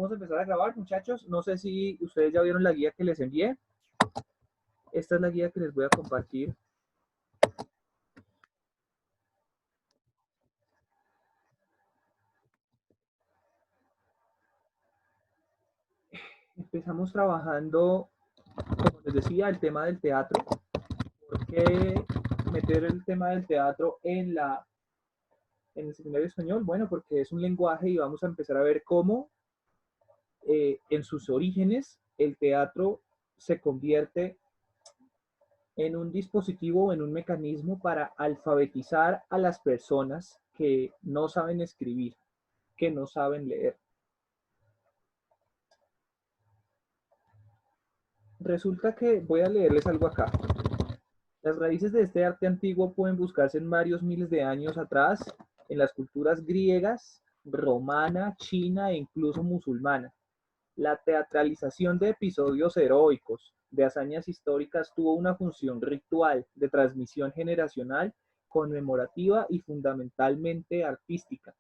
Vamos a empezar a grabar, muchachos. No sé si ustedes ya vieron la guía que les envié. Esta es la guía que les voy a compartir. Empezamos trabajando, como les decía, el tema del teatro. ¿Por qué meter el tema del teatro en el secundario español? Bueno, porque es un lenguaje y vamos a empezar a ver cómo en sus orígenes el teatro se convierte en un dispositivo, en un mecanismo para alfabetizar a las personas que no saben escribir, que no saben leer. Resulta que voy a leerles algo acá. Las raíces de este arte antiguo pueden buscarse en varios miles de años atrás, en las culturas griegas, romana, china e incluso musulmana. La teatralización de episodios heroicos, de hazañas históricas, tuvo una función ritual de transmisión generacional, conmemorativa y fundamentalmente artística.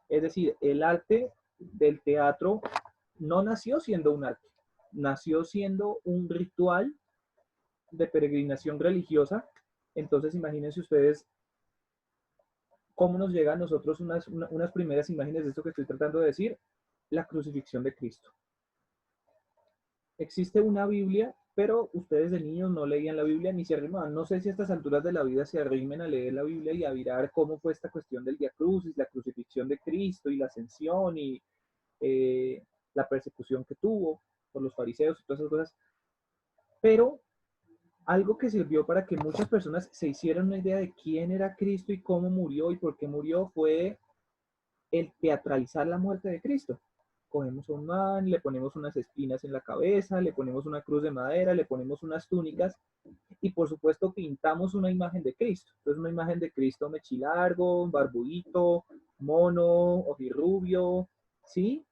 Es decir, el arte del teatro no nació siendo un arte, nació siendo un ritual de peregrinación religiosa. Entonces imagínense ustedes cómo nos llegan a nosotros unas primeras imágenes de esto que estoy tratando de decir, la crucifixión de Cristo. Existe una Biblia, pero ustedes de niños no leían la Biblia ni se arrimaban. No sé si a estas alturas de la vida se arrimen a leer la Biblia y a mirar cómo fue esta cuestión del Vía Crucis, la crucifixión de Cristo y la ascensión y eh, la persecución que tuvo por los fariseos y todas esas cosas. Pero algo que sirvió para que muchas personas se hicieran una idea de quién era Cristo y cómo murió y por qué murió fue el teatralizar la muerte de Cristo. Cogemos a un man, le ponemos unas espinas en la cabeza, le ponemos una cruz de madera, le ponemos unas túnicas y por supuesto pintamos una imagen de Cristo. Entonces una imagen de Cristo mechilargo, barbudito, mono, ojirrubio, ¿sí?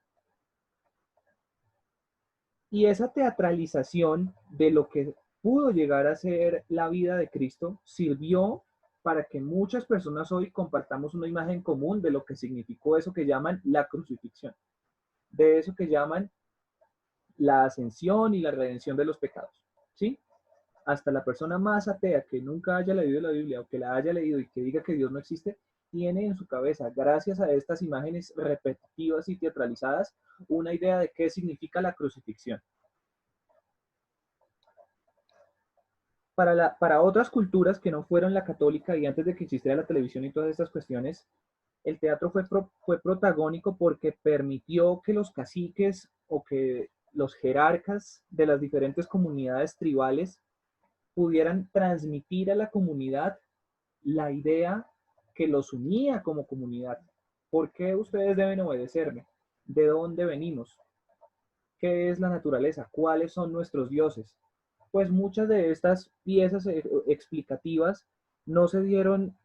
Y esa teatralización de lo que pudo llegar a ser la vida de Cristo sirvió para que muchas personas hoy compartamos una imagen común de lo que significó eso que llaman la crucifixión, de eso que llaman la ascensión y la redención de los pecados, ¿sí? Hasta la persona más atea que nunca haya leído la Biblia o que la haya leído y que diga que Dios no existe, tiene en su cabeza, gracias a estas imágenes repetitivas y teatralizadas, una idea de qué significa la crucifixión. Para otras culturas que no fueron la católica y antes de que existiera la televisión y todas estas cuestiones, el teatro fue protagónico porque permitió que los caciques o que los jerarcas de las diferentes comunidades tribales pudieran transmitir a la comunidad la idea que los unía como comunidad. ¿Por qué ustedes deben obedecerme? ¿De dónde venimos? ¿Qué es la naturaleza? ¿Cuáles son nuestros dioses? Pues muchas de estas piezas explicativas no se dieron,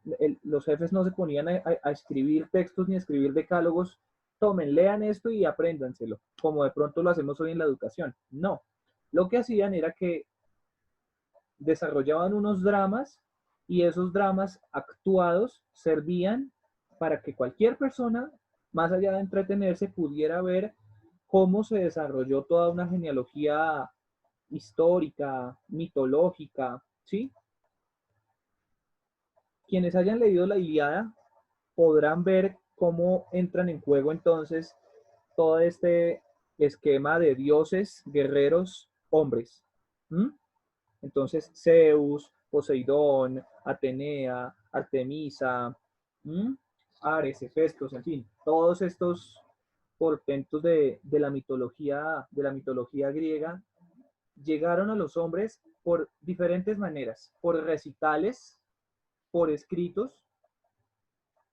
los jefes no se ponían a escribir textos ni a escribir decálogos, tomen, lean esto y apréndanselo, como de pronto lo hacemos hoy en la educación. No, lo que hacían era que desarrollaban unos dramas y esos dramas actuados servían para que cualquier persona, más allá de entretenerse, pudiera ver cómo se desarrolló toda una genealogía histórica, mitológica, ¿sí? Quienes hayan leído la Ilíada podrán ver cómo entran en juego entonces todo este esquema de dioses, guerreros, hombres. ¿Mm? Entonces, Zeus, Poseidón, Atenea, Artemisa, ¿m? Ares, Hefestos, en fin, todos estos portentos de la mitología griega llegaron a los hombres por diferentes maneras, por recitales, por escritos,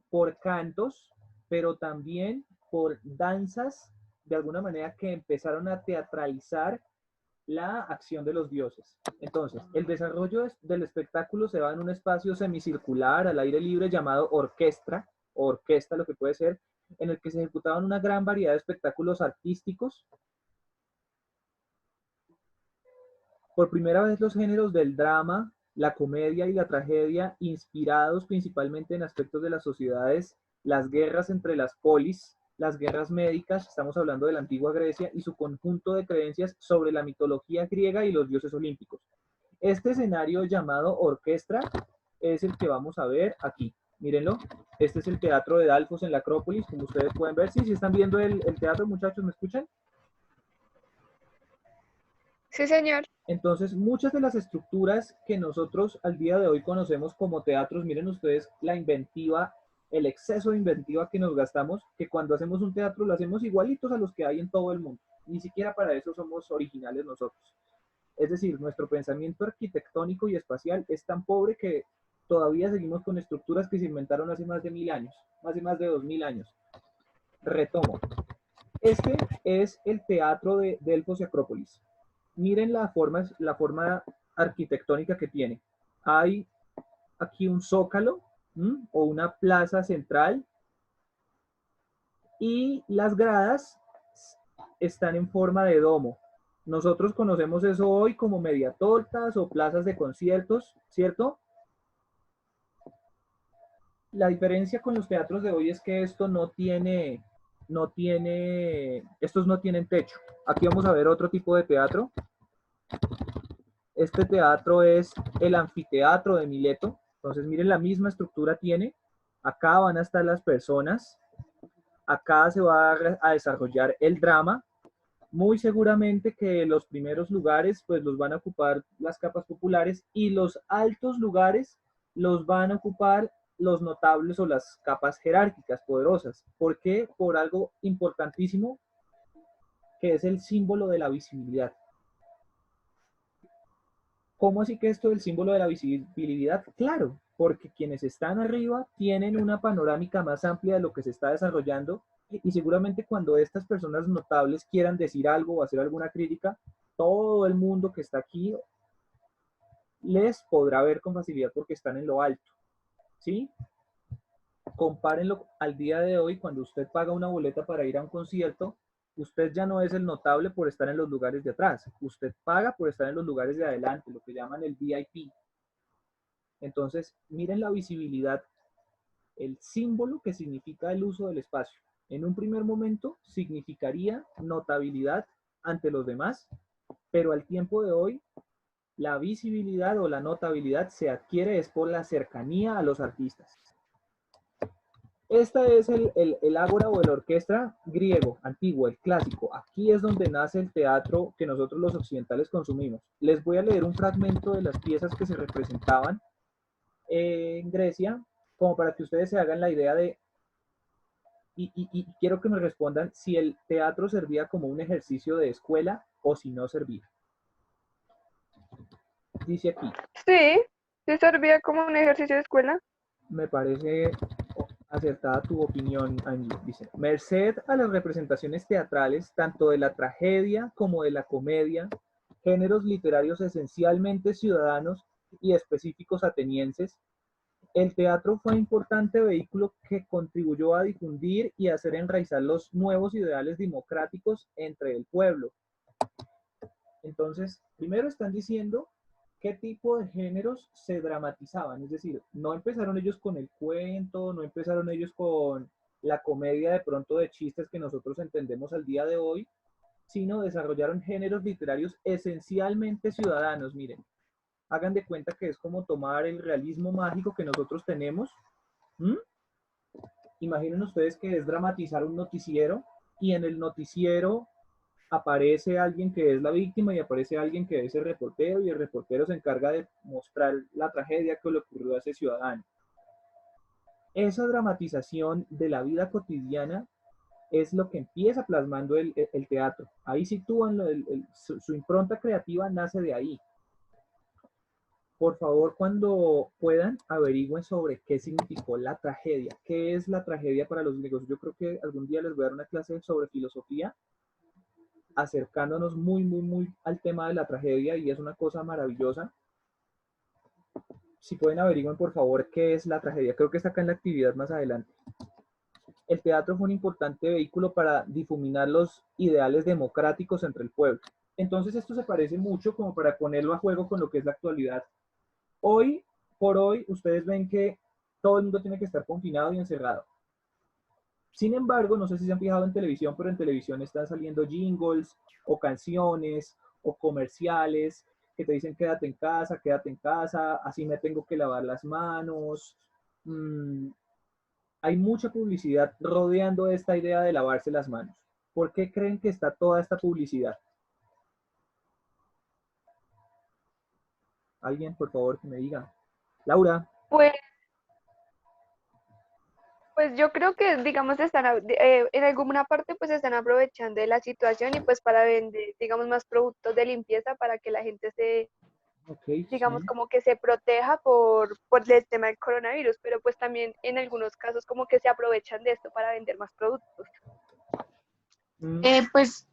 por cantos, pero también por danzas, de alguna manera que empezaron a teatralizar la acción de los dioses. Entonces, el desarrollo del espectáculo se va en un espacio semicircular al aire libre llamado orquesta, o orquesta lo que puede ser, en el que se ejecutaban una gran variedad de espectáculos artísticos. Por primera vez los géneros del drama, la comedia y la tragedia, inspirados principalmente en aspectos de las sociedades, las guerras entre las polis, las guerras médicas, estamos hablando de la antigua Grecia, y su conjunto de creencias sobre la mitología griega y los dioses olímpicos. Este escenario llamado orquestra es el que vamos a ver aquí. Mírenlo. Este es el teatro de Delfos en la Acrópolis, como ustedes pueden ver. Sí, están viendo el teatro, muchachos, ¿me escuchan? Sí, señor. Entonces, muchas de las estructuras que nosotros al día de hoy conocemos como teatros, miren ustedes la inventiva, el exceso de inventiva que nos gastamos, que cuando hacemos un teatro lo hacemos igualitos a los que hay en todo el mundo. Ni siquiera para eso somos originales nosotros. Es decir, nuestro pensamiento arquitectónico y espacial es tan pobre que todavía seguimos con estructuras que se inventaron hace más de 1000 años, hace más de 2000 años. Retomo. Este es el teatro de Delfos y Acrópolis. Miren la forma arquitectónica que tiene. Hay aquí un zócalo o una plaza central y las gradas están en forma de domo. Nosotros conocemos eso hoy como mediatortas o plazas de conciertos, ¿cierto? La diferencia con los teatros de hoy es que esto estos no tienen techo. Aquí vamos a ver otro tipo de teatro. Este teatro es el anfiteatro de Mileto. Entonces, miren, la misma estructura tiene. Acá van a estar las personas. Acá se va a desarrollar el drama. Muy seguramente que los primeros lugares pues los van a ocupar las capas populares y los altos lugares los van a ocupar los notables o las capas jerárquicas poderosas. ¿Por qué? Por algo importantísimo que es el símbolo de la visibilidad. ¿Cómo así que esto del símbolo de la visibilidad? Claro, porque quienes están arriba tienen una panorámica más amplia de lo que se está desarrollando y seguramente cuando estas personas notables quieran decir algo o hacer alguna crítica, todo el mundo que está aquí les podrá ver con facilidad porque están en lo alto, ¿sí? Compárenlo al día de hoy, cuando usted paga una boleta para ir a un concierto, usted ya no es el notable por estar en los lugares de atrás, usted paga por estar en los lugares de adelante, lo que llaman el VIP. Entonces, miren la visibilidad, el símbolo que significa el uso del espacio. En un primer momento significaría notabilidad ante los demás, pero al tiempo de hoy, la visibilidad o la notabilidad se adquiere es por la cercanía a los artistas. Este es el ágora o el orquestra griego, antiguo, el clásico. Aquí es donde nace el teatro que nosotros los occidentales consumimos. Les voy a leer un fragmento de las piezas que se representaban en Grecia, como para que ustedes se hagan la idea de, y quiero que me respondan si el teatro servía como un ejercicio de escuela o si no servía. Dice aquí, Sí, sí servía como un ejercicio de escuela. me parece acertada tu opinión, Angie. Dice, merced a las representaciones teatrales, tanto de la tragedia como de la comedia, géneros literarios esencialmente ciudadanos y específicos atenienses, el teatro fue un importante vehículo que contribuyó a difundir y hacer enraizar los nuevos ideales democráticos entre el pueblo. Entonces, primero están diciendo qué tipo de géneros se dramatizaban, es decir, no empezaron ellos con el cuento, no empezaron ellos con la comedia de pronto de chistes que nosotros entendemos al día de hoy, sino desarrollaron géneros literarios esencialmente ciudadanos, miren. Hagan de cuenta que es como tomar el realismo mágico que nosotros tenemos. ¿Mm? Imaginen ustedes que es dramatizar un noticiero y en el noticiero aparece alguien que es la víctima y aparece alguien que es el reportero y el reportero se encarga de mostrar la tragedia que le ocurrió a ese ciudadano. Esa dramatización de la vida cotidiana es lo que empieza plasmando el teatro. Ahí sitúan su impronta creativa, nace de ahí. Por favor, cuando puedan, averigüen sobre qué significó la tragedia. ¿Qué es la tragedia para los griegos? Yo creo que algún día les voy a dar una clase sobre filosofía, acercándonos muy al tema de la tragedia y es una cosa maravillosa. Si pueden, averigüen por favor qué es la tragedia. Creo que está acá en la actividad más adelante. El teatro fue un importante vehículo para difuminar los ideales democráticos entre el pueblo. Entonces esto se parece mucho como para ponerlo a juego con lo que es la actualidad. Hoy por hoy, ustedes ven que todo el mundo tiene que estar confinado y encerrado. Sin embargo, no sé si se han fijado en televisión, pero en televisión están saliendo jingles o canciones o comerciales que te dicen quédate en casa, así me tengo que lavar las manos. Mm, hay mucha publicidad rodeando esta idea de lavarse las manos. ¿Por qué creen que está toda esta publicidad? Alguien, por favor, que me diga. Laura. Pues, pues yo creo que, digamos, en alguna parte pues están aprovechando de la situación y pues para vender, digamos, más productos de limpieza para que la gente se, Ok, digamos, sí. como que se proteja por el tema del coronavirus, pero pues también en algunos casos como que se aprovechan de esto para vender más productos. Mm, Pues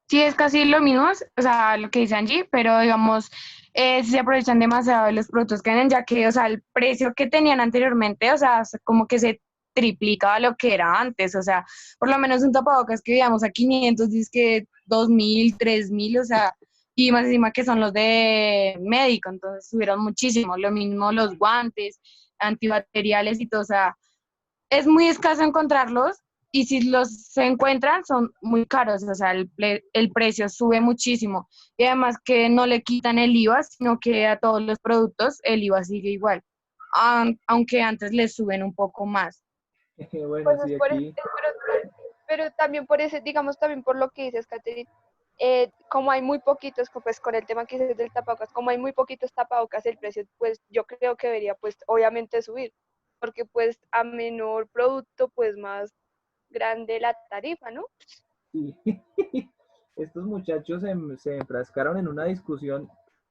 sí, es casi lo mismo, o sea, lo que dice Angie, pero digamos, sí se aprovechan demasiado de los productos que venden, ya que, o sea, el precio que tenían anteriormente, o sea, como que se triplicaba lo que era antes, o sea, por lo menos un tapabocas que veíamos a 500, dice que 2000, 3000, o sea, y más encima que son los de médico, entonces subieron muchísimo, lo mismo los guantes, antibacteriales y todo, o sea, es muy escaso encontrarlos y si los se encuentran son muy caros, o sea, el precio sube muchísimo y además que no le quitan el IVA, sino que a todos los productos el IVA sigue igual, aunque antes les suben un poco más. bueno, Pues sí, es por, aquí. pero también por ese, digamos, también por lo que dices, Catherine, como hay muy poquitos, pues con el tema que dices del tapabocas, como hay muy poquitos tapabocas, el precio, pues yo creo que debería, pues obviamente subir, porque pues a menor producto, pues más grande la tarifa, ¿no? Sí. Estos muchachos se enfrascaron en una discusión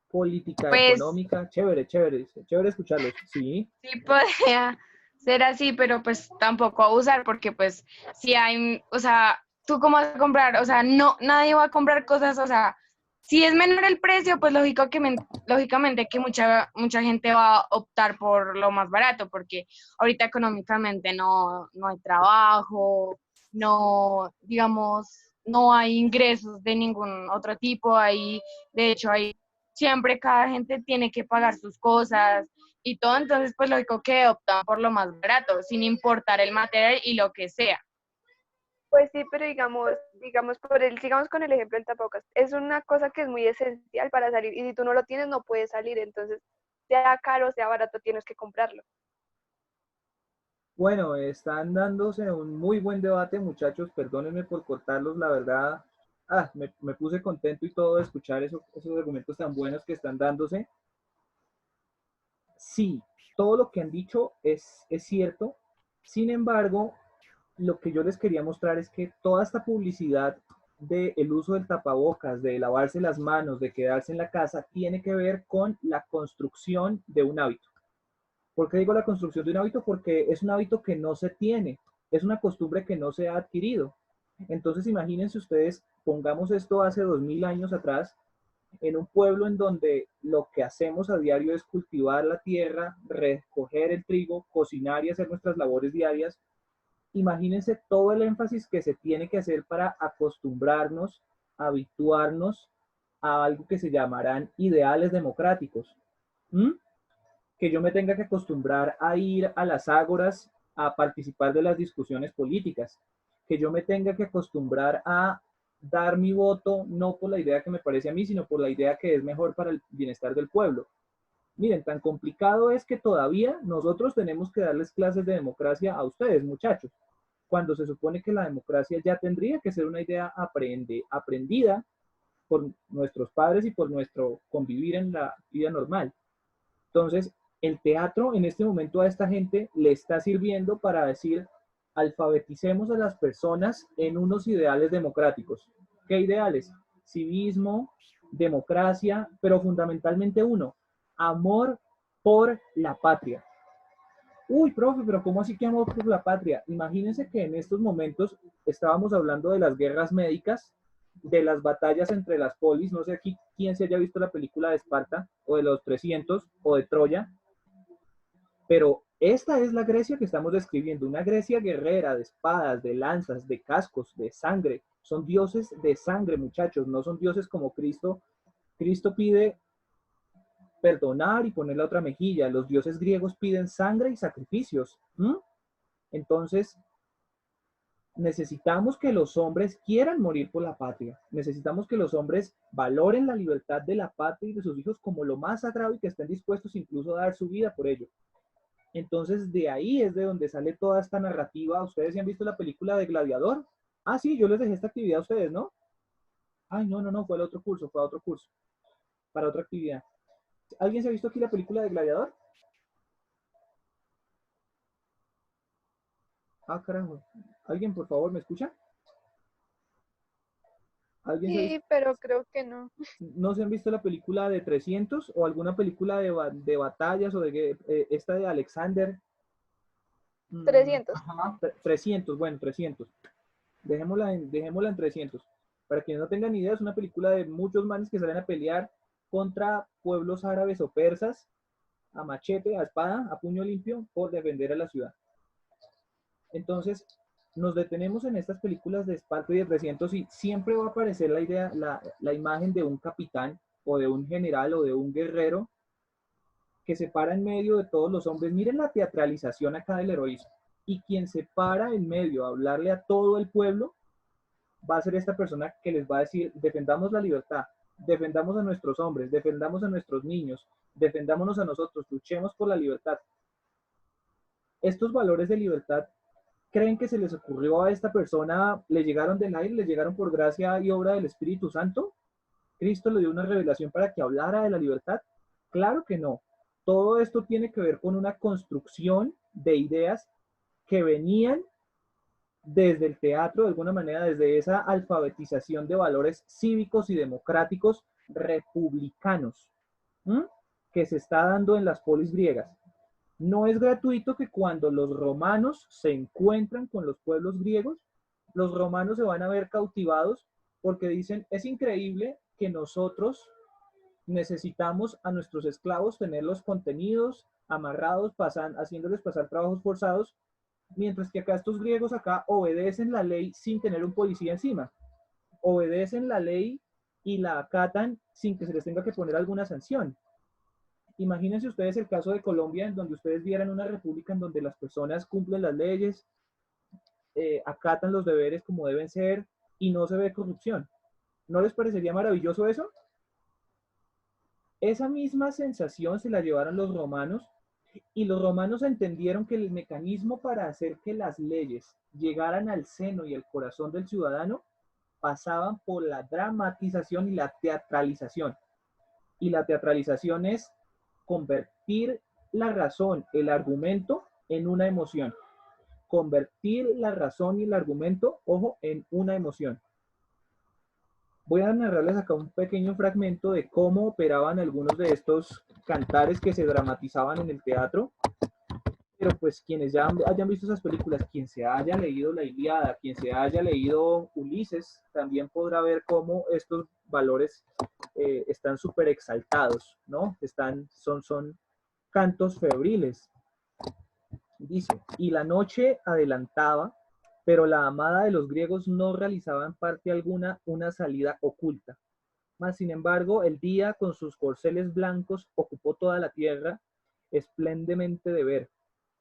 política, Pues económica. Chévere, chévere, chévere escucharlos. Sí, sí podría ser así, pero pues tampoco abusar, porque pues si hay, o sea, ¿tú cómo vas a comprar? O sea, no, nadie va a comprar cosas, o sea, si es menor el precio, pues lógicamente que mucha gente va a optar por lo más barato, porque ahorita económicamente no hay trabajo, no, digamos, no hay ingresos de ningún otro tipo, de hecho, siempre cada gente tiene que pagar sus cosas, y todo, entonces pues lógico que optan por lo más barato, sin importar el material y lo que sea. Pues sí, pero sigamos con el ejemplo del tapabocas. Es una cosa que es muy esencial para salir y si tú no lo tienes no puedes salir, entonces sea caro, sea barato, tienes que comprarlo. bueno, están dándose un muy buen debate, muchachos. Perdónenme por cortarlos, la verdad. Me puse contento y todo de escuchar esos argumentos tan buenos que están dándose. Sí, todo lo que han dicho es cierto. Sin embargo, lo que yo les quería mostrar es que toda esta publicidad del uso del tapabocas, de lavarse las manos, de quedarse en la casa, tiene que ver con la construcción de un hábito. ¿Por qué digo la construcción de un hábito? Porque es un hábito que no se tiene, es una costumbre que no se ha adquirido. Entonces imagínense ustedes, pongamos esto hace 2000 años atrás, en un pueblo en donde lo que hacemos a diario es cultivar la tierra, recoger el trigo, cocinar y hacer nuestras labores diarias. Imagínense todo el énfasis que se tiene que hacer para acostumbrarnos, habituarnos a algo que se llamarán ideales democráticos. ¿Mm? Que yo me tenga que acostumbrar a ir a las ágoras a participar de las discusiones políticas, que yo me tenga que acostumbrar a dar mi voto no por la idea que me parece a mí, sino por la idea que es mejor para el bienestar del pueblo. Miren, tan complicado es que todavía nosotros tenemos que darles clases de democracia a ustedes, muchachos, cuando se supone que la democracia ya tendría que ser una idea aprendida por nuestros padres y por nuestro convivir en la vida normal. Entonces, el teatro en este momento a esta gente le está sirviendo para decir, alfabeticemos a las personas en unos ideales democráticos. ¿Qué ideales? Civismo, democracia, pero fundamentalmente uno, amor por la patria. Uy, profe, pero ¿cómo así que amor por la patria? Imagínense que en estos momentos estábamos hablando de las guerras médicas, de las batallas entre las polis, no sé aquí quién se haya visto la película de Esparta, o de los 300, o de Troya, pero esta es la Grecia que estamos describiendo, una Grecia guerrera de espadas, de lanzas, de cascos, de sangre. Son dioses de sangre, muchachos, no son dioses como Cristo. Cristo pide perdonar y poner la otra mejilla. Los dioses griegos piden sangre y sacrificios. ¿Mm? Entonces, necesitamos que los hombres quieran morir por la patria. Necesitamos que los hombres valoren la libertad de la patria y de sus hijos como lo más sagrado y que estén dispuestos incluso a dar su vida por ello. Entonces, de ahí es de donde sale toda esta narrativa. ¿Ustedes ya han visto la película de Gladiador? Ah, sí, yo les dejé esta actividad a ustedes, ¿no? Ay, no, fue al otro curso, fue a otro curso, para otra actividad. ¿Alguien se ha visto aquí la película de Gladiador? Ah, carajo. ¿Alguien, por favor, me escucha? ¿Alguien se ha visto? Sí, pero creo que no. ¿No se han visto la película de 300 o alguna película de batallas o de esta de Alexander? 300. Ajá, 300, bueno, 300. Dejémosla en 300. Para quienes no tengan idea, es una película de muchos manes que salen a pelear contra pueblos árabes o persas a machete, a espada, a puño limpio por defender a la ciudad. Entonces, nos detenemos en estas películas de Esparta y de 300 y siempre va a aparecer la idea, la imagen de un capitán o de un general o de un guerrero que se para en medio de todos los hombres. Miren la teatralización acá del heroísmo. Y quien se para en medio a hablarle a todo el pueblo va a ser esta persona que les va a decir, defendamos la libertad, defendamos a nuestros hombres, defendamos a nuestros niños, defendámonos a nosotros, luchemos por la libertad. Estos valores de libertad, ¿creen que se les ocurrió a esta persona, le llegaron del aire, le llegaron por gracia y obra del Espíritu Santo? ¿Cristo le dio una revelación para que hablara de la libertad? Claro que no. Todo esto tiene que ver con una construcción de ideas que venían desde el teatro, de alguna manera, desde esa alfabetización de valores cívicos y democráticos republicanos, ¿m? Que se está dando en las polis griegas. No es gratuito que cuando los romanos se encuentran con los pueblos griegos, los romanos se van a ver cautivados porque dicen, es increíble que nosotros necesitamos a nuestros esclavos tenerlos contenidos, amarrados, haciéndoles pasar trabajos forzados, mientras que acá estos griegos acá obedecen la ley sin tener un policía encima, obedecen la ley y la acatan sin que se les tenga que poner alguna sanción. Imagínense ustedes el caso de Colombia, en donde ustedes vieran una república en donde las personas cumplen las leyes, acatan los deberes como deben ser y no se ve corrupción. ¿No les parecería maravilloso eso? Esa misma sensación se la llevaron los romanos y los romanos entendieron que el mecanismo para hacer que las leyes llegaran al seno y al corazón del ciudadano pasaban por la dramatización y la teatralización. Y la teatralización es convertir la razón, el argumento, en una emoción. Convertir la razón y el argumento, ojo, en una emoción. Voy a narrarles acá un pequeño fragmento de cómo operaban algunos de estos cantares que se dramatizaban en el teatro. Pero pues quienes ya hayan visto esas películas, quien se haya leído la Ilíada, quien se haya leído Ulises, también podrá ver cómo estos valores están súper exaltados, ¿no? Son cantos febriles. Dice, y la noche adelantaba, pero la amada de los griegos no realizaba en parte alguna una salida oculta. Mas, sin embargo, el día con sus corceles blancos ocupó toda la tierra, espléndidamente de ver.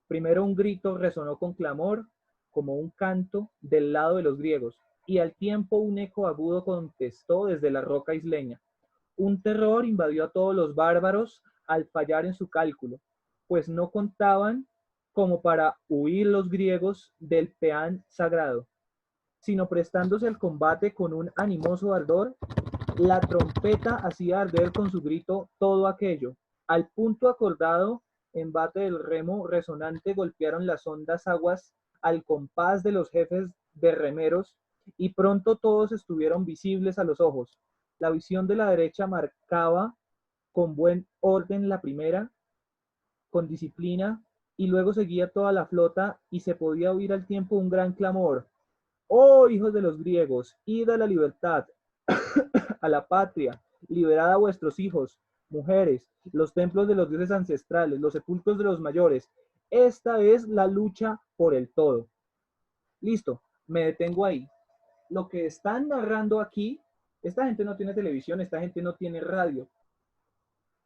Primero un grito resonó con clamor, como un canto, del lado de los griegos, y al tiempo un eco agudo contestó desde la roca isleña. Un terror invadió a todos los bárbaros al fallar en su cálculo, pues no contaban como para huir los griegos del peán sagrado, sino prestándose al combate con un animoso ardor. La trompeta hacía arder con su grito todo aquello. Al punto acordado, embate del remo resonante golpearon las hondas aguas al compás de los jefes de remeros, y pronto todos estuvieron visibles a los ojos. La visión de la derecha marcaba con buen orden la primera, con disciplina, y luego seguía toda la flota, y se podía oír al tiempo un gran clamor. ¡Oh, hijos de los griegos! ¡Id a la libertad! ¡A la patria! ¡Liberad a vuestros hijos, mujeres, los templos de los dioses ancestrales, los sepulcros de los mayores! Esta es la lucha por el todo. Listo, me detengo ahí. Lo que están narrando aquí, esta gente no tiene televisión, esta gente no tiene radio.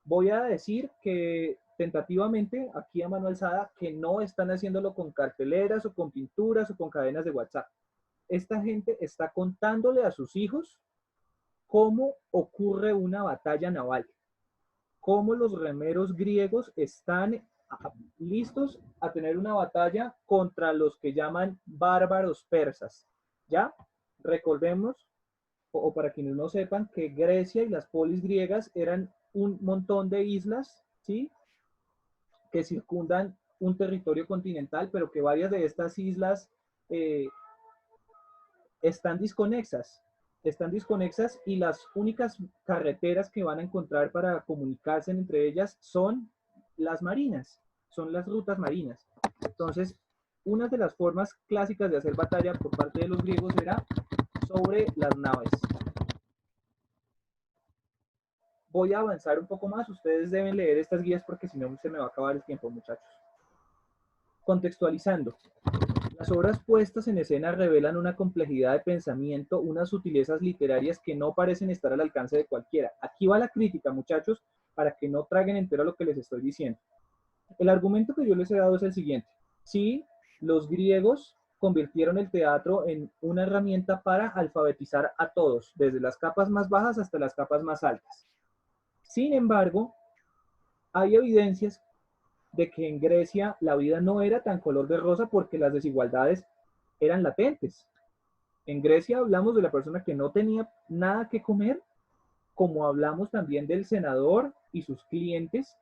Voy a decir que tentativamente, aquí a mano alzada, que no están haciéndolo con carteleras o con pinturas o con cadenas de WhatsApp. esta gente está contándole a sus hijos cómo ocurre una batalla naval, cómo los remeros griegos están listos a tener una batalla contra los que llaman bárbaros persas. ¿Ya? Recordemos, o para quienes no sepan, que Grecia y las polis griegas eran un montón de islas, ¿sí? Que circundan un territorio continental, pero que varias de estas islas están desconexas. Están desconexas y las únicas carreteras que van a encontrar para comunicarse entre ellas son las marinas, son las rutas marinas. Entonces, una de las formas clásicas de hacer batalla por parte de los griegos era sobre las naves. Voy a avanzar un poco más. Ustedes deben leer estas guías porque si no se me va a acabar el tiempo, muchachos. Contextualizando. Las obras puestas en escena revelan una complejidad de pensamiento, unas sutilezas literarias que no parecen estar al alcance de cualquiera. Aquí va la crítica, muchachos, para que no traguen entero lo que les estoy diciendo. El argumento que yo les he dado es el siguiente. Sí, los griegos convirtieron el teatro en una herramienta para alfabetizar a todos, desde las capas más bajas hasta las capas más altas. Sin embargo, hay evidencias de que en Grecia la vida no era tan color de rosa porque las desigualdades eran latentes. En Grecia hablamos de la persona que no tenía nada que comer, como hablamos también del senador y sus clientes,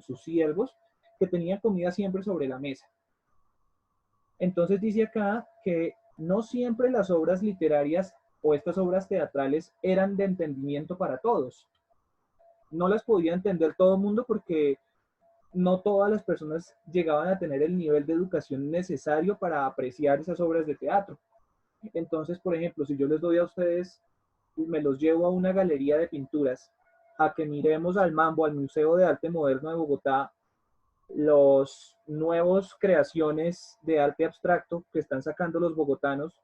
sus siervos, que tenían comida siempre sobre la mesa. Entonces dice acá que no siempre las obras literarias o estas obras teatrales eran de entendimiento para todos. No las podía entender todo el mundo porque no todas las personas llegaban a tener el nivel de educación necesario para apreciar esas obras de teatro. Entonces, por ejemplo, si yo les doy a ustedes, me los llevo a una galería de pinturas, a que miremos al Mambo, al Museo de Arte Moderno de Bogotá, los nuevos creaciones de arte abstracto que están sacando los bogotanos,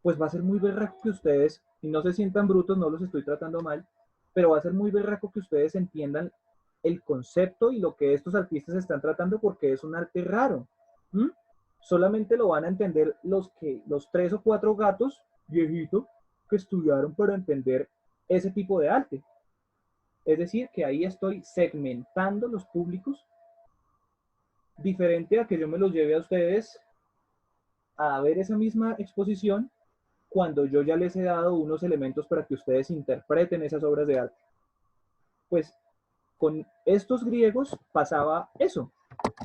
pues va a ser muy berraco que ustedes, y no se sientan brutos, no los estoy tratando mal, pero va a ser muy berraco que ustedes entiendan el concepto y lo que estos artistas están tratando porque es un arte raro. Solamente lo van a entender los 3 o 4 gatos viejitos que estudiaron para entender ese tipo de arte. Es decir, que ahí estoy segmentando los públicos, diferente a que yo me los lleve a ustedes a ver esa misma exposición cuando yo ya les he dado unos elementos para que ustedes interpreten esas obras de arte. Pues con estos griegos pasaba eso.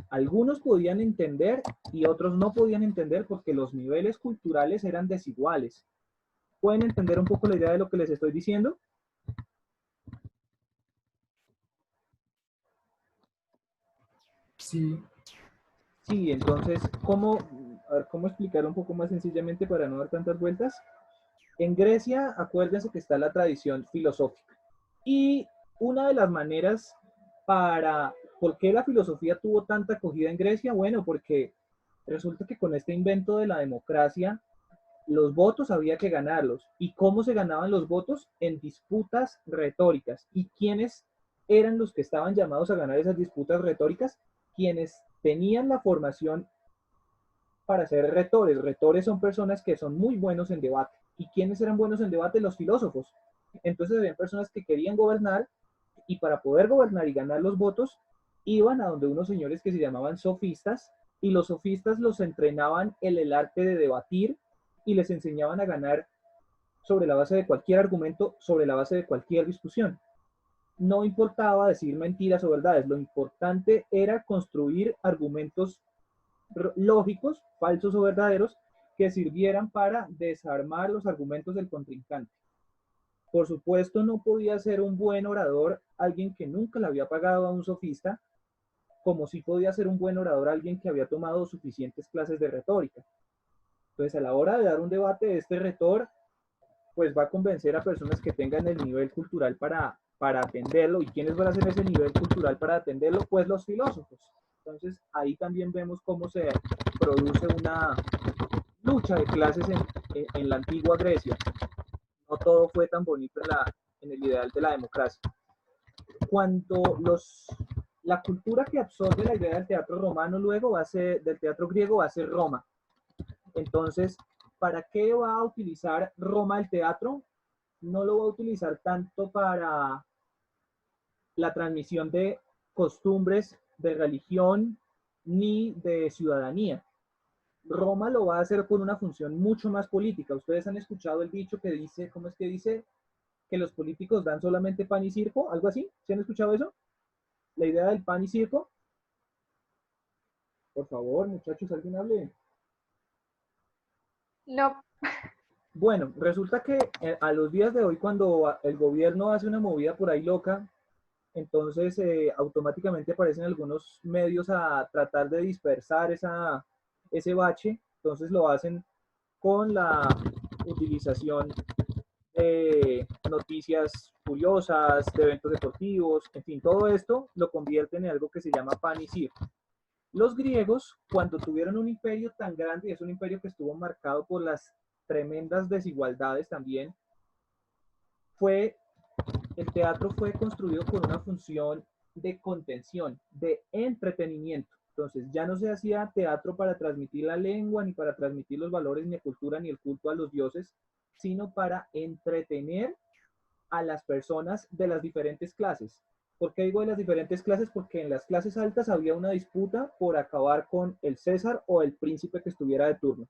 Algunos podían entender y otros no podían entender porque los niveles culturales eran desiguales. ¿Pueden entender un poco la idea de lo que les estoy diciendo? Sí. Sí, entonces, ¿cómo explicar un poco más sencillamente para no dar tantas vueltas? En Grecia, acuérdense que está la tradición filosófica. Y una de las maneras ¿por qué la filosofía tuvo tanta acogida en Grecia? Bueno, porque resulta que con este invento de la democracia, los votos había que ganarlos. ¿Y cómo se ganaban los votos? En disputas retóricas. ¿Y quiénes eran los que estaban llamados a ganar esas disputas retóricas? Quienes tenían la formación para ser retores. Retores son personas que son muy buenos en debate. ¿Y quiénes eran buenos en debate? Los filósofos. Entonces había personas que querían gobernar y para poder gobernar y ganar los votos iban a donde unos señores que se llamaban sofistas y los sofistas los entrenaban en el arte de debatir y les enseñaban a ganar sobre la base de cualquier argumento, sobre la base de cualquier discusión. No importaba decir mentiras o verdades, lo importante era construir argumentos lógicos, falsos o verdaderos, que sirvieran para desarmar los argumentos del contrincante. Por supuesto, no podía ser un buen orador alguien que nunca le había pagado a un sofista, como sí podía ser un buen orador alguien que había tomado suficientes clases de retórica. Entonces, a la hora de dar un debate, este retor pues va a convencer a personas que tengan el nivel cultural para atenderlo. ¿Y quiénes van a hacer ese nivel cultural para atenderlo? Pues los filósofos. Entonces, ahí también vemos cómo se produce una lucha de clases en la antigua Grecia. No todo fue tan bonito en el ideal de la democracia. Cuando la cultura que absorbe la idea del teatro romano luego del teatro griego va a ser Roma. Entonces, ¿para qué va a utilizar Roma el teatro? No lo va a utilizar tanto para la transmisión de costumbres, de religión, ni de ciudadanía. Roma lo va a hacer con una función mucho más política. Ustedes han escuchado el dicho que dice, ¿cómo es que dice? Que los políticos dan solamente pan y circo, algo así. ¿Se han escuchado eso? La idea del pan y circo. Por favor, muchachos, alguien hable. No, Bueno, resulta que a los días de hoy, cuando el gobierno hace una movida por ahí loca, entonces automáticamente aparecen algunos medios a tratar de dispersar ese bache. Entonces lo hacen con la utilización de noticias curiosas, de eventos deportivos, en fin, todo esto lo convierten en algo que se llama pan y circo. Los griegos, cuando tuvieron un imperio tan grande, y es un imperio que estuvo marcado por las tremendas desigualdades también, el teatro fue construido con una función de contención, de entretenimiento. Entonces ya no se hacía teatro para transmitir la lengua, ni para transmitir los valores, ni la cultura, ni el culto a los dioses, sino para entretener a las personas de las diferentes clases. ¿Por qué digo de las diferentes clases? Porque en las clases altas había una disputa por acabar con el César o el príncipe que estuviera de turno.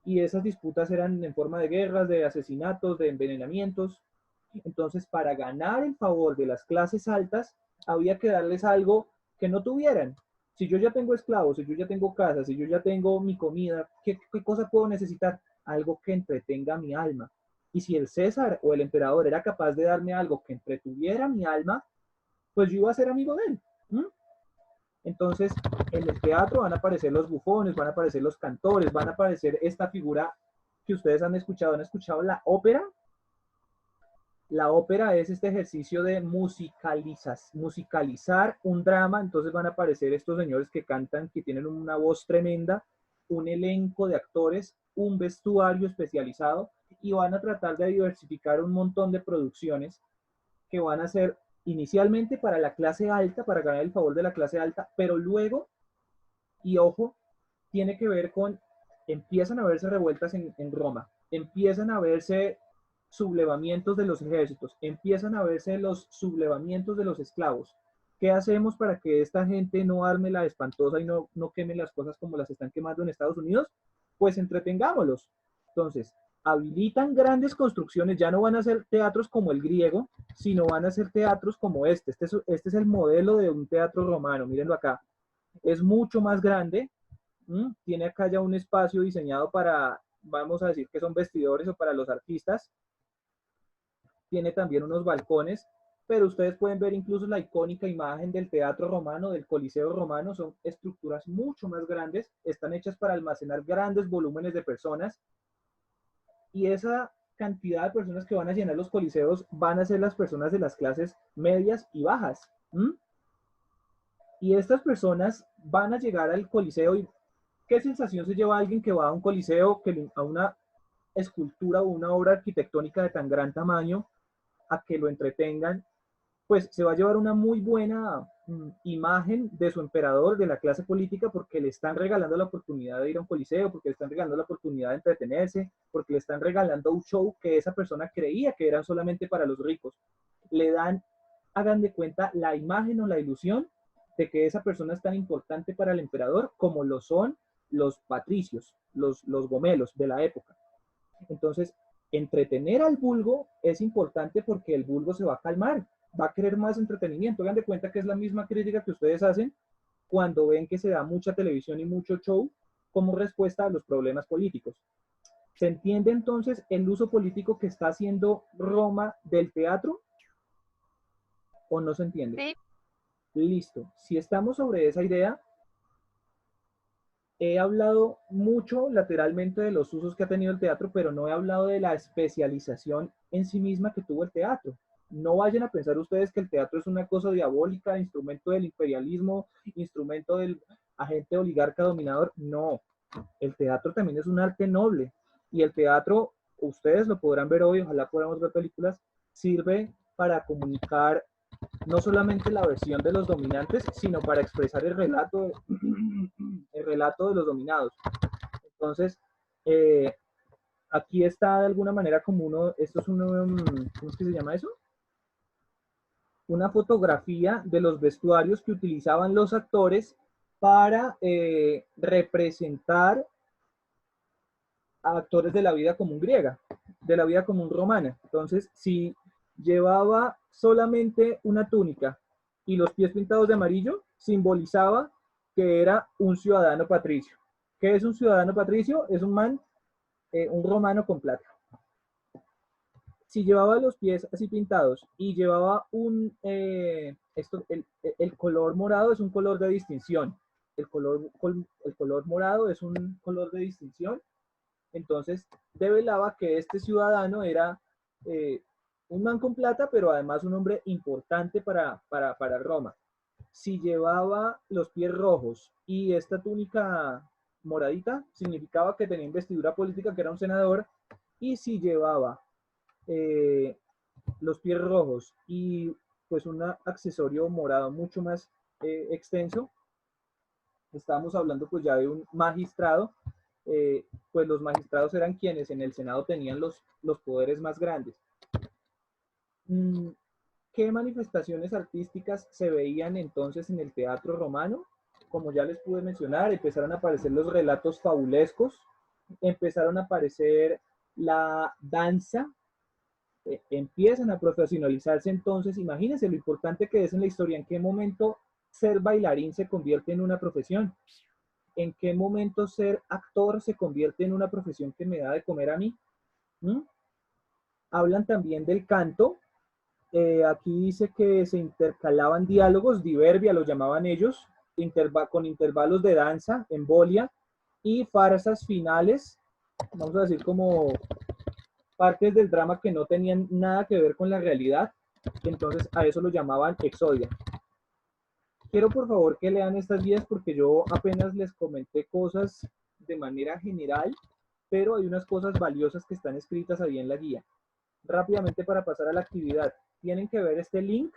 Y esas disputas eran en forma de guerras, de asesinatos, de envenenamientos. Entonces, para ganar el favor de las clases altas, había que darles algo que no tuvieran. Si yo ya tengo esclavos, si yo ya tengo casas, si yo ya tengo mi comida, ¿qué cosa puedo necesitar? Algo que entretenga mi alma. Y si el César o el emperador era capaz de darme algo que entretuviera mi alma, pues yo iba a ser amigo de él. Entonces, en el teatro van a aparecer los bufones, van a aparecer los cantores, van a aparecer esta figura que ustedes han escuchado la ópera. La ópera es este ejercicio de musicalizar un drama. Entonces van a aparecer estos señores que cantan, que tienen una voz tremenda, un elenco de actores, un vestuario especializado, y van a tratar de diversificar un montón de producciones que van a ser inicialmente para la clase alta, para ganar el favor de la clase alta, pero luego, y ojo, tiene que ver con, empiezan a verse revueltas en Roma, empiezan a verse sublevamientos de los ejércitos, empiezan a verse los sublevamientos de los esclavos. ¿Qué hacemos para que esta gente no arme la espantosa y no queme las cosas como las están quemando en Estados Unidos? Pues entretengámoslos. Entonces, habilitan grandes construcciones, ya no van a ser teatros como el griego, sino van a ser teatros como este. Este es el modelo de un teatro romano, mírenlo acá. Es mucho más grande, tiene acá ya un espacio diseñado para, vamos a decir que son vestidores o para los artistas. Tiene también unos balcones, pero ustedes pueden ver incluso la icónica imagen del teatro romano, del Coliseo romano. Son estructuras mucho más grandes, están hechas para almacenar grandes volúmenes de personas, y esa cantidad de personas que van a llenar los coliseos van a ser las personas de las clases medias y bajas. Y estas personas van a llegar al coliseo, y ¿qué sensación se lleva alguien que va a un coliseo, a una escultura o una obra arquitectónica de tan gran tamaño, a que lo entretengan? Pues se va a llevar una muy buena imagen de su emperador, de la clase política, porque le están regalando la oportunidad de ir a un coliseo, porque le están regalando la oportunidad de entretenerse, porque le están regalando un show que esa persona creía que era solamente para los ricos. Le dan, hagan de cuenta, la imagen o la ilusión de que esa persona es tan importante para el emperador como lo son los patricios, los gomelos de la época. Entonces, entretener al vulgo es importante porque el vulgo se va a calmar, va a querer más entretenimiento. Hagan de cuenta que es la misma crítica que ustedes hacen cuando ven que se da mucha televisión y mucho show como respuesta a los problemas políticos. ¿Se entiende entonces el uso político que está haciendo Roma del teatro? ¿O no se entiende? Sí. Listo. Si estamos sobre esa idea, he hablado mucho lateralmente de los usos que ha tenido el teatro, pero no he hablado de la especialización en sí misma que tuvo el teatro. No vayan a pensar ustedes que el teatro es una cosa diabólica, instrumento del imperialismo, instrumento del agente oligarca dominador. No, el teatro también es un arte noble. Y el teatro, ustedes lo podrán ver hoy, ojalá podamos ver películas, sirve para comunicar no solamente la versión de los dominantes, sino para expresar el relato de los dominados. Entonces, Eh, aquí está de alguna manera como uno, esto es uno, ¿cómo es que se llama eso? Una fotografía de los vestuarios que utilizaban los actores para representar a actores de la vida común griega, de la vida común romana. Entonces, si llevaba solamente una túnica y los pies pintados de amarillo, simbolizaba que era un ciudadano patricio. ¿Qué es un ciudadano patricio? Es un man, un romano con plata. Si llevaba los pies así pintados y llevaba el color morado es un color de distinción. El color morado es un color de distinción. Entonces, develaba que este ciudadano era un man con plata, pero además un hombre importante para Roma. Si llevaba los pies rojos y esta túnica moradita, significaba que tenía investidura política, que era un senador. Y si llevaba eh, los pies rojos y pues un accesorio morado mucho más extenso, estábamos hablando pues ya de un magistrado, pues los magistrados eran quienes en el Senado tenían los poderes más grandes. ¿Qué manifestaciones artísticas se veían entonces en el teatro romano? Como ya les pude mencionar, empezaron a aparecer los relatos fabulescos, empezaron a aparecer la danza, empiezan a profesionalizarse. Entonces, imagínense lo importante que es en la historia, en qué momento ser bailarín se convierte en una profesión, en qué momento ser actor se convierte en una profesión que me da de comer a mí. ¿Mm? Hablan también del canto. Aquí dice que se intercalaban diálogos, diverbia lo llamaban ellos, con intervalos de danza, embolia y farsas finales, vamos a decir como partes del drama que no tenían nada que ver con la realidad. Entonces a eso lo llamaban exodia. Quiero por favor que lean estas guías porque yo apenas les comenté cosas de manera general, pero hay unas cosas valiosas que están escritas ahí en la guía. Rápidamente para pasar a la actividad, tienen que ver este link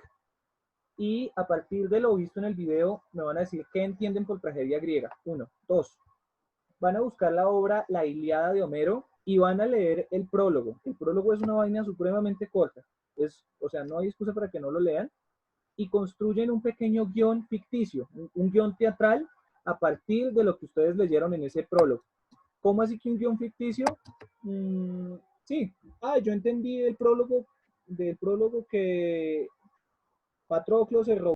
y a partir de lo visto en el video me van a decir qué entienden por tragedia griega. 1, 2. Van a buscar la obra La Ilíada de Homero y van a leer el prólogo. El prólogo es una vaina supremamente corta. O sea, no hay excusa para que no lo lean. Y construyen un pequeño guión ficticio, un guión teatral a partir de lo que ustedes leyeron en ese prólogo. ¿Cómo así que un guión ficticio? Sí, yo entendí del prólogo que Patroclo se robó